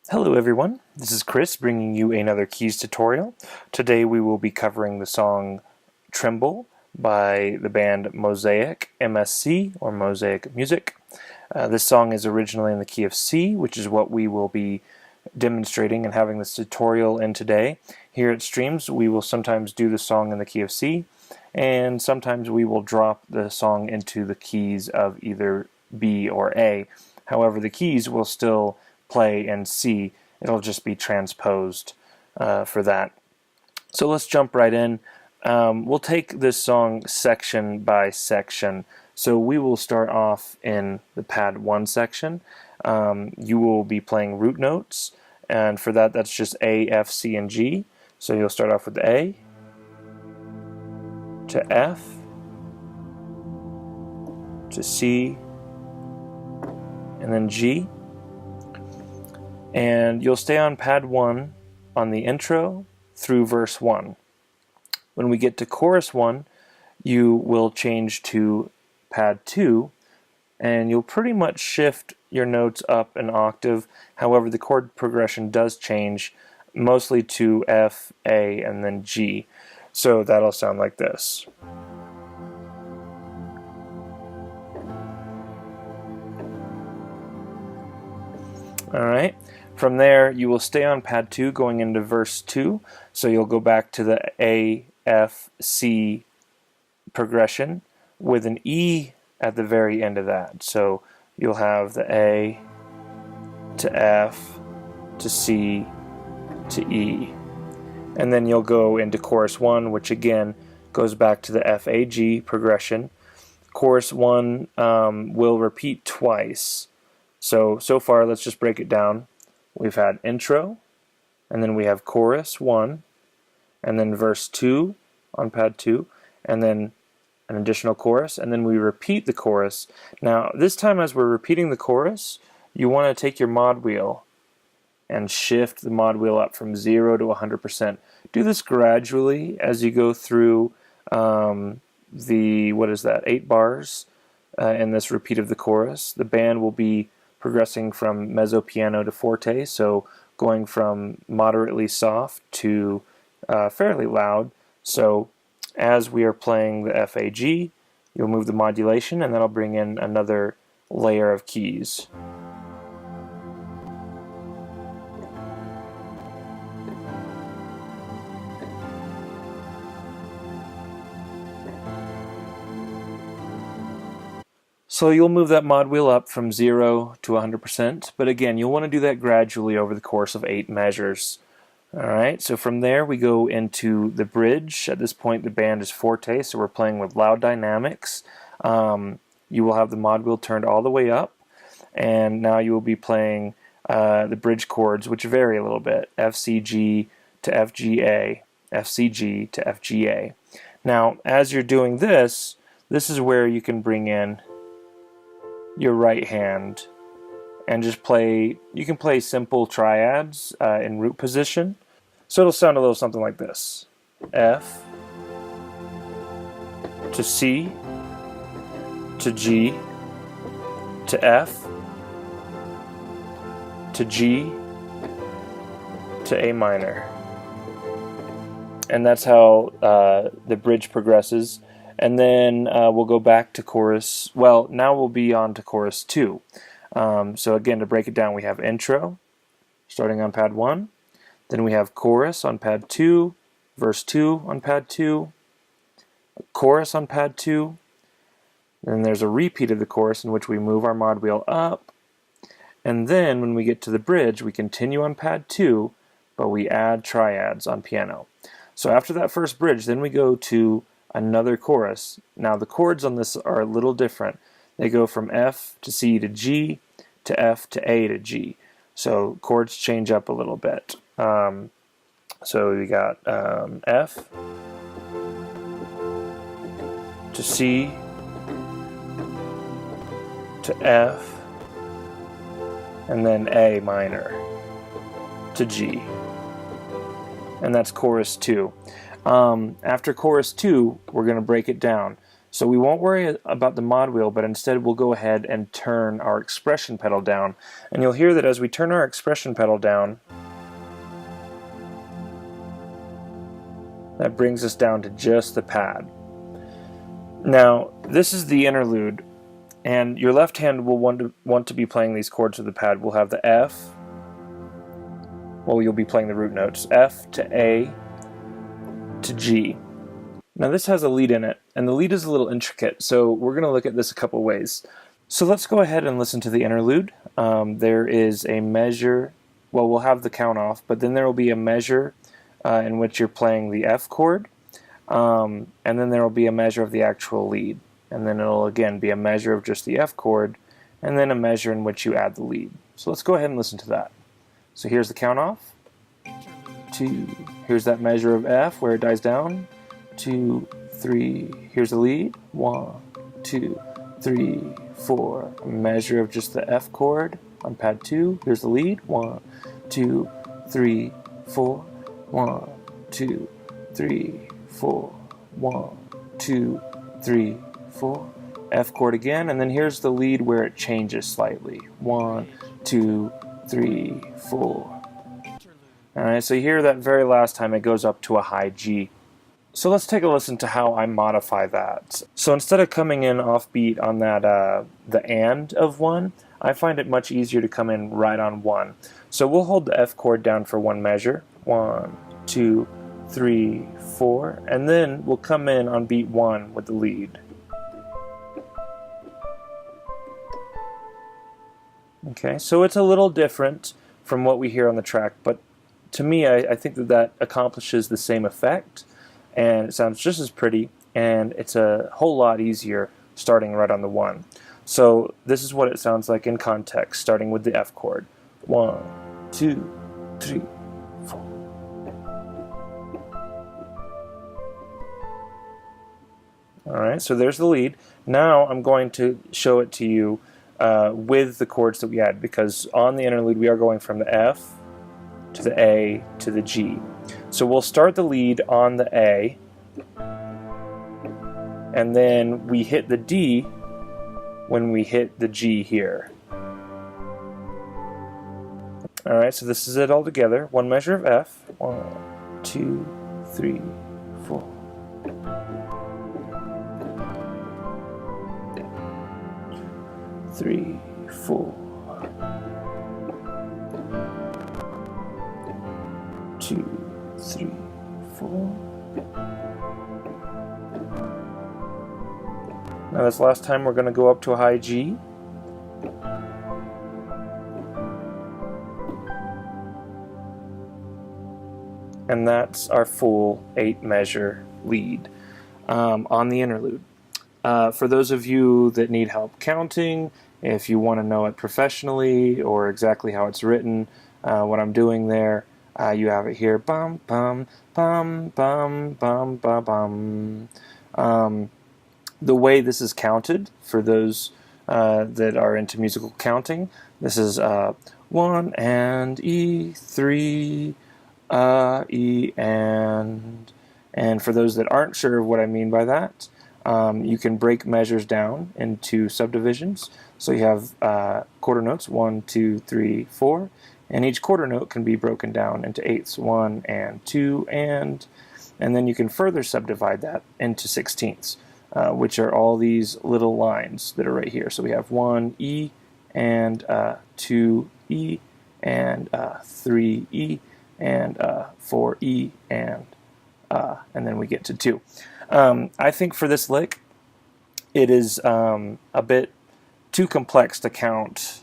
Hello everyone, this is Chris bringing you another keys tutorial. Today we will be covering the song Tremble by the band Mosaic MSC or Mosaic Music. This song is originally in the key of C, which is what we will be demonstrating and having this tutorial in today. Here at Streams we will sometimes do the song in the key of C, and sometimes we will drop the song into the keys of either B or A. However, the keys will still play in C. It'll just be transposed for that. So let's jump right in. We'll take this song section by section. So we will start off in the pad 1 section. You will be playing root notes, and for that that's just A, F, C, and G. So you'll start off with A to F to C and then G. And you'll stay on pad 1 on the intro through verse 1. When we get to chorus 1, you will change to pad 2, and you'll pretty much shift your notes up an octave. However, the chord progression does change, mostly to F, A, and then G. So that'll sound like this. Alright. From there, you will stay on pad 2 going into verse 2, so you'll go back to the A, F, C progression with an E at the very end of that. So you'll have the A to F to C to E. And then you'll go into chorus 1, which again goes back to the F, A, G progression. Chorus 1 will repeat twice. So far, let's just break it down. We've had intro, and then we have chorus 1, and then verse 2 on pad 2, and then an additional chorus, and then we repeat the chorus. Now, this time as we're repeating the chorus, you want to take your mod wheel and shift the mod wheel up from 0 to 100%. Do this gradually as you go through the, 8 bars in this repeat of the chorus. The band will be progressing from mezzo piano to forte, so going from moderately soft to fairly loud. So as we are playing the F, A, G, you'll move the modulation, and that'll bring in another layer of keys. So you'll move that mod wheel up from 0 to 100%, but again, you'll want to do that gradually over the course of 8 measures. Alright, so from there we go into the bridge. At this point the band is forte, so we're playing with loud dynamics. You will have the mod wheel turned all the way up, and now you will be playing the bridge chords, which vary a little bit. F, C, G to F, G, A, F, C, G to F, G, A. Now, as you're doing this, this is where you can bring in your right hand and just play. You can play simple triads in root position, so it'll sound a little something like this: F to C to G to F to G to A minor. And that's how the bridge progresses. And then we'll go back to chorus. Well, now we'll be on to chorus 2. So again, to break it down, we have intro, starting on pad 1. Then we have chorus on pad 2, verse 2 on pad 2, chorus on pad 2. Then there's a repeat of the chorus in which we move our mod wheel up. And then when we get to the bridge, we continue on pad 2, but we add triads on piano. So after that first bridge, then we go to another chorus. Now the chords on this are a little different. They go from F to C to G to F to A to G. So chords change up a little bit. So we got F to C to F, and then A minor to G. And that's chorus 2. After chorus 2, we're going to break it down. So we won't worry about the mod wheel, but instead we'll go ahead and turn our expression pedal down. And you'll hear that as we turn our expression pedal down, that brings us down to just the pad. Now, this is the interlude, and your left hand will want to be playing these chords with the pad. We'll have the F, well, you'll be playing the root notes, F to A to G. Now this has a lead in it, and the lead is a little intricate, so we're going to look at this a couple ways. So let's go ahead and listen to the interlude. There is a measure, well, we'll have the count off, but then there will be a measure in which you're playing the F chord, and then there will be a measure of the actual lead, and then it'll again be a measure of just the F chord, and then a measure in which you add the lead. So let's go ahead and listen to that. So here's the count off. 2. Here's that measure of F where it dies down. 2, 3. Here's the lead. 1, 2, 3, 4. A measure of just the F chord on pad 2. Here's the lead. 1, 2, 3, 4. 1, 2, 3, 4. 1, 2, 3, 4. F chord again, and then here's the lead where it changes slightly. 1, 2, 3, 4. Alright, so here that very last time it goes up to a high G. So let's take a listen to how I modify that. So instead of coming in offbeat on that the and of 1, I find it much easier to come in right on 1. So we'll hold the F chord down for one measure. 1, 2, 3, 4, and then we'll come in on beat 1 with the lead. Okay, so it's a little different from what we hear on the track, but to me, I think that accomplishes the same effect, and it sounds just as pretty, and it's a whole lot easier starting right on the 1. So this is what it sounds like in context, starting with the F chord. 1, 2, 3, 4. Alright, so there's the lead. Now I'm going to show it to you with the chords that we add, because on the interlude we are going from the F to the A to the G. So we'll start the lead on the A, and then we hit the D when we hit the G here. Alright, so this is it all together. One measure of F. 1, 2, 3, 4. Three, 4. 2, 3, 4. Now this last time we're going to go up to a high G. And that's our full 8 measure lead on the interlude. For those of you that need help counting, if you want to know it professionally or exactly how it's written, what I'm doing there, you have it here. Bum, bum, bum, bum, bum, bum, bum. The way this is counted, for those that are into musical counting, this is 1 and E, 3, E and for those that aren't sure of what I mean by that, you can break measures down into subdivisions. So you have quarter notes, 1, 2, 3, 4, and each quarter note can be broken down into eighths, 1 and 2 and then you can further subdivide that into sixteenths, which are all these little lines that are right here. So we have 1 E and 2 E and 3 E and 4 E and then we get to 2. I think for this lick, it is a bit too complex to count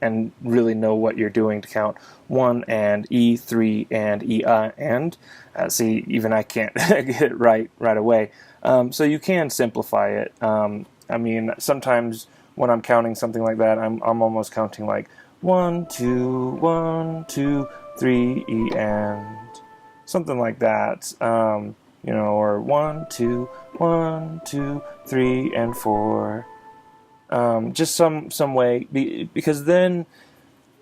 and really know what you're doing to count 1 and E, 3 and E, and. See, even I can't get it right away. So you can simplify it. I mean, sometimes when I'm counting something like that, I'm almost counting like 1, 2, 1, 2, 3, E, and something like that. You know, or 1, 2, 1, 2, 3, and 4. Just some way, because then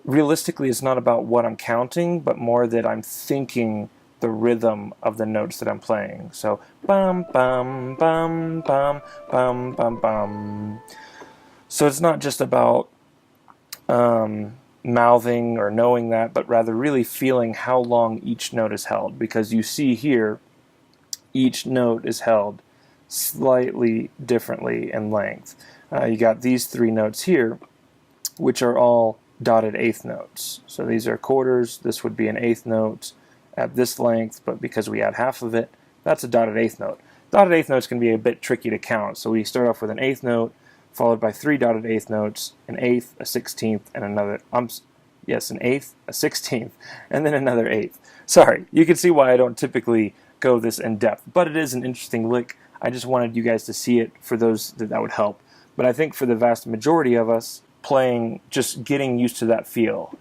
realistically it's not about what I'm counting, but more that I'm thinking the rhythm of the notes that I'm playing. So bum bum bum bum bum bum bum. So it's not just about mouthing or knowing that, but rather really feeling how long each note is held, because you see here each note is held slightly differently in length. You got these three notes here, which are all dotted eighth notes. So these are quarters. This would be an eighth note at this length, but because we add half of it, that's a dotted eighth note. Dotted eighth notes can be a bit tricky to count, so we start off with an eighth note, followed by three dotted eighth notes, an eighth, a 16th, and another, yes, an eighth, a 16th, and then another eighth. Sorry, you can see why I don't typically go this in depth, but it is an interesting lick. I just wanted you guys to see it for those that would help. But I think for the vast majority of us, playing, just getting used to that feel.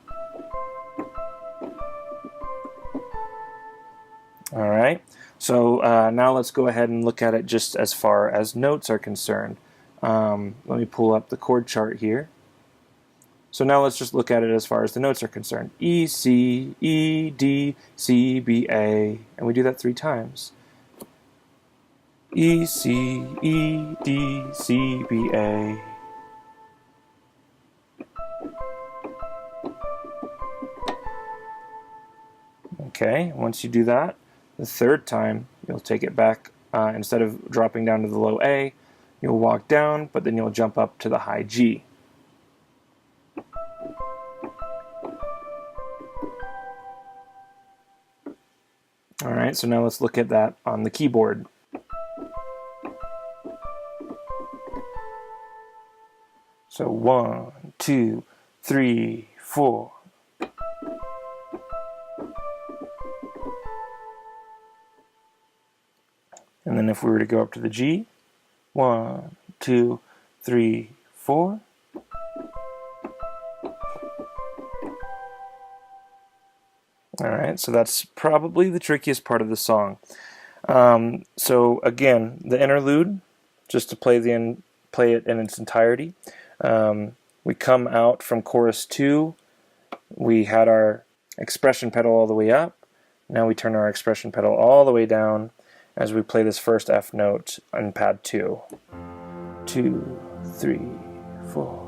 All right, so now let's go ahead and look at it just as far as notes are concerned. Let me pull up the chord chart here. So now let's just look at it as far as the notes are concerned. E, C, E, D, C, B, A. And we do that 3 times. E, C, E, D, C, B, A. Okay, once you do that, the third time, you'll take it back. Instead of dropping down to the low A, you'll walk down, but then you'll jump up to the high G. All right, so now let's look at that on the keyboard. So 1, 2, 3, 4. And then if we were to go up to the G, 1, 2, 3, 4. Alright, so that's probably the trickiest part of the song. So again, the interlude, just to play it in its entirety. We come out from chorus 2, we had our expression pedal all the way up, now we turn our expression pedal all the way down as we play this first F note on pad 2. 2, 3, 4.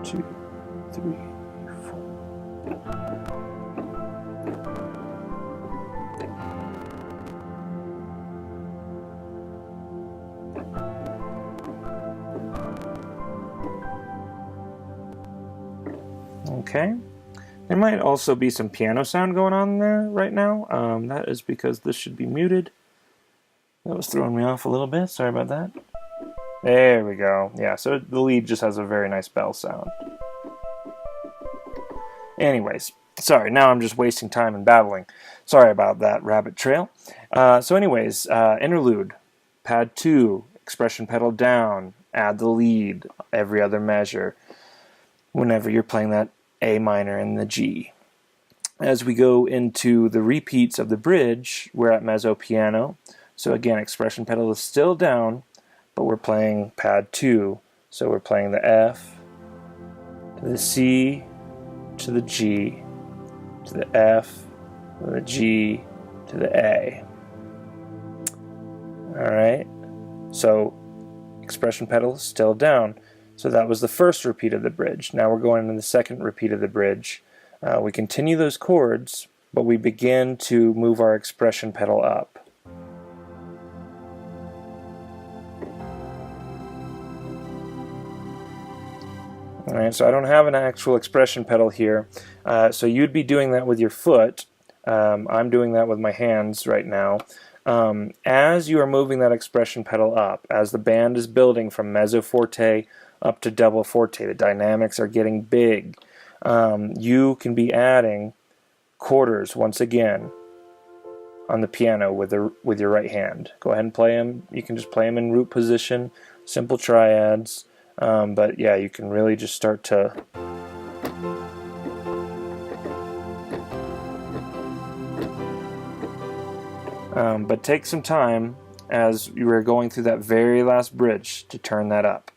Two, three, four. Okay. There might also be some piano sound going on there right now. That is because this should be muted. That was throwing me off a little bit. Sorry about that. There we go. Yeah, so the lead just has a very nice bell sound. Anyways, sorry, now I'm just wasting time and babbling. Sorry about that rabbit trail. So anyways, interlude, pad 2, expression pedal down, add the lead, every other measure, whenever you're playing that A minor and the G. As we go into the repeats of the bridge, we're at mezzo piano. So again, expression pedal is still down, but we're playing pad 2, so we're playing the F to the C to the G to the F to the G to the A. Alright, so expression pedal is still down. So that was the first repeat of the bridge. Now we're going into the second repeat of the bridge. We continue those chords, but we begin to move our expression pedal up. Alright, so I don't have an actual expression pedal here, so you'd be doing that with your foot. I'm doing that with my hands right now. As you are moving that expression pedal up, as the band is building from mezzo forte up to double forte, the dynamics are getting big. You can be adding quarters once again on the piano with your right hand. Go ahead and play them. You can just play them in root position, simple triads. But yeah, you can really just start to but take some time as you are going through that very last bridge to turn that up.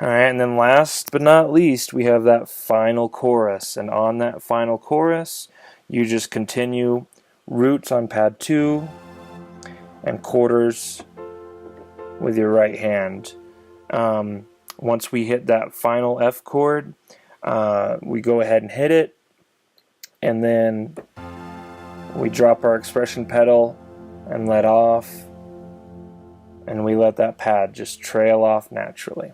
Alright, and then last but not least, we have that final chorus. And on that final chorus, you just continue roots on pad 2 and quarters with your right hand. Once we hit that final F chord, we go ahead and hit it, and then we drop our expression pedal and let off, and we let that pad just trail off naturally.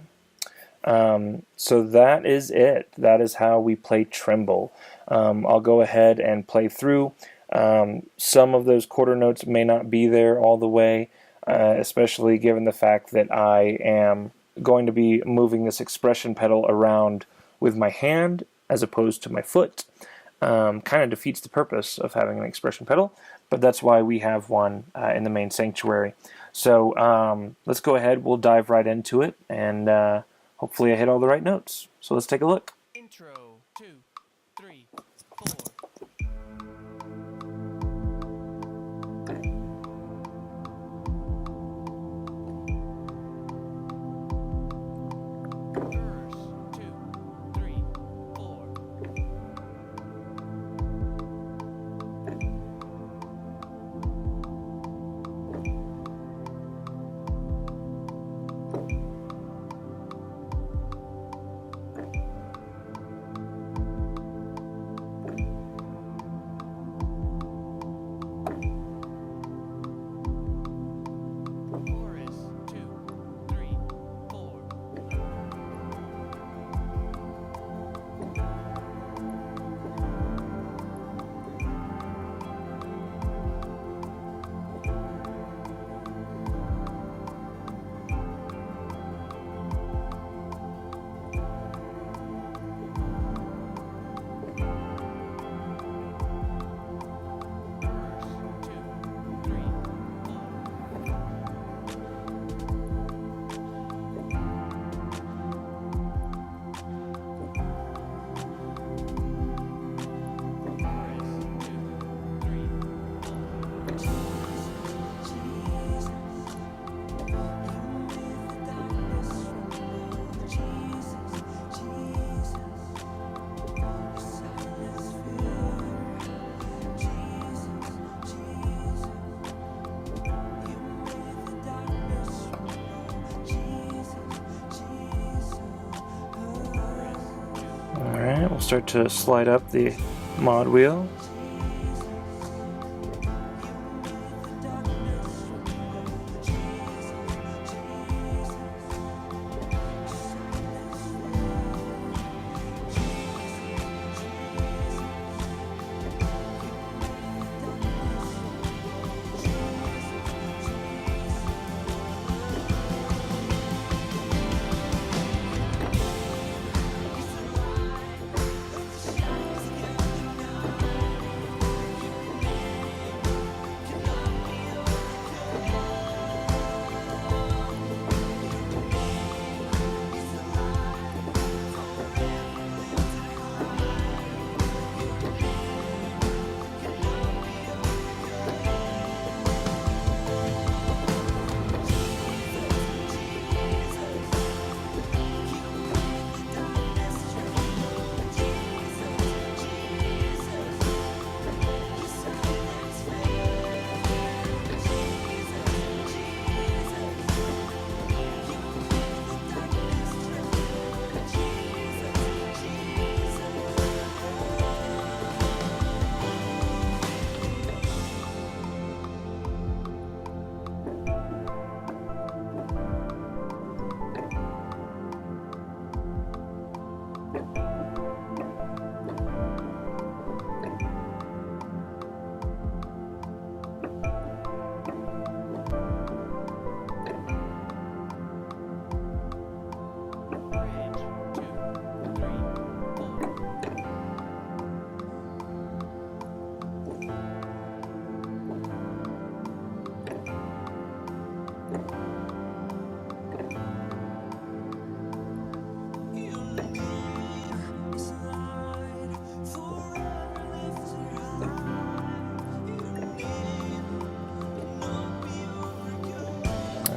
So that is it. That is how we play Tremble. I'll go ahead and play through. Some of those quarter notes may not be there all the way, especially given the fact that I am going to be moving this expression pedal around with my hand as opposed to my foot. Kind of defeats the purpose of having an expression pedal, but that's why we have one in the main sanctuary. So let's go ahead, we'll dive right into it, and hopefully I hit all the right notes. So let's take a look. Intro, 2, 3, Alright, we'll start to slide up the mod wheel.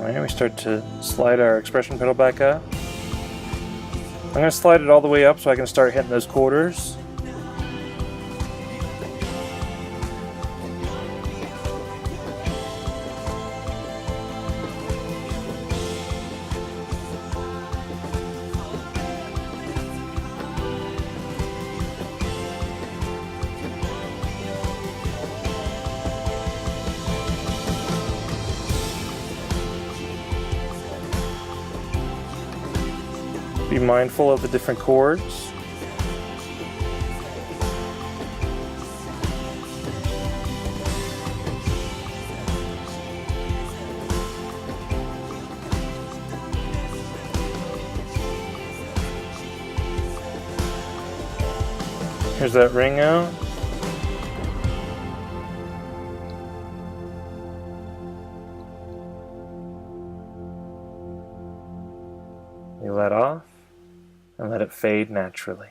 Alright, we start to slide our expression pedal back up. I'm going to slide it all the way up so I can start hitting those quarters. Be mindful of the different chords. Here's that ring out. You let off and let it fade naturally.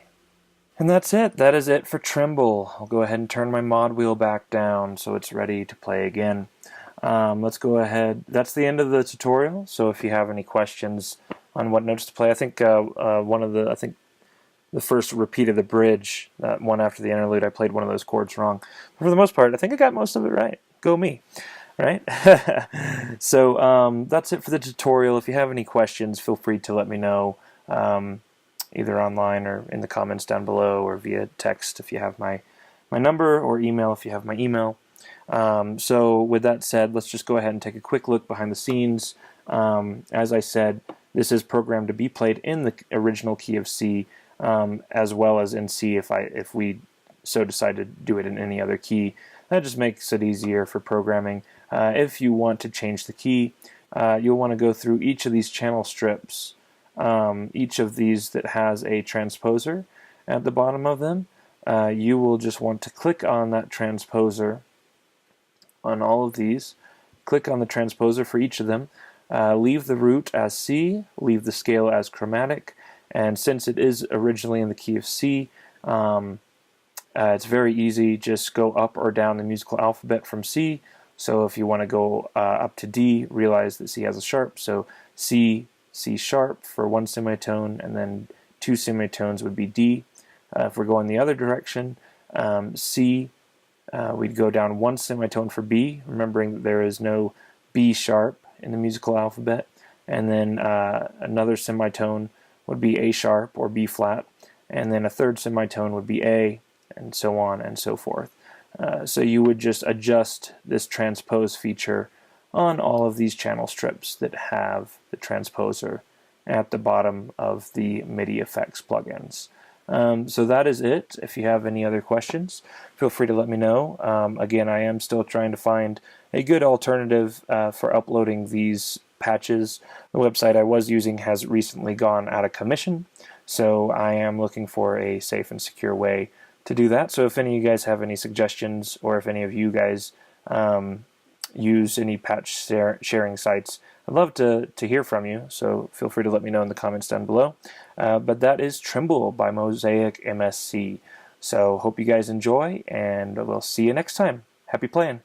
And that's it. That is it for Tremble. I'll go ahead and turn my mod wheel back down so it's ready to play again. Let's go ahead. That's the end of the tutorial. So if you have any questions on what notes to play, I think the first repeat of the bridge, that one after the interlude, I played one of those chords wrong. But for the most part, I think I got most of it right. Go me. Right? So that's it for the tutorial. If you have any questions, feel free to let me know, either online or in the comments down below, or via text if you have my number, or email if you have my email. So with that said, let's just go ahead and take a quick look behind the scenes. As I said, this is programmed to be played in the original key of C, as well as in C if we so decide to do it in any other key. That just makes it easier for programming. If you want to change the key, you'll want to go through each of these channel strips, each of these that has a transposer at the bottom of them. You will just want to click on that transposer on all of these. Click on the transposer for each of them. Leave the root as C, leave the scale as chromatic, and since it is originally in the key of C, it's very easy. Just go up or down the musical alphabet from C. So if you want to go up to D, realize that C has a sharp. So C, C sharp for one semitone, and then two semitones would be D. If we're going the other direction, C, we'd go down one semitone for B, remembering that there is no B sharp in the musical alphabet. And then another semitone would be A sharp or B flat. And then a third semitone would be A, and so on and so forth. So you would just adjust this transpose feature on all of these channel strips that have the transposer at the bottom of the MIDI effects plugins. So that is it. If you have any other questions, feel free to let me know. Again, I am still trying to find a good alternative for uploading these patches. The website I was using has recently gone out of commission, so I am looking for a safe and secure way to do that. So if any of you guys have any suggestions, or if any of you guys use any patch sharing sites, I'd love to hear from you, so feel free to let me know in the comments down below. But that is Tremble by Mosaic MSC. So hope you guys enjoy, and we'll see you next time. Happy playing!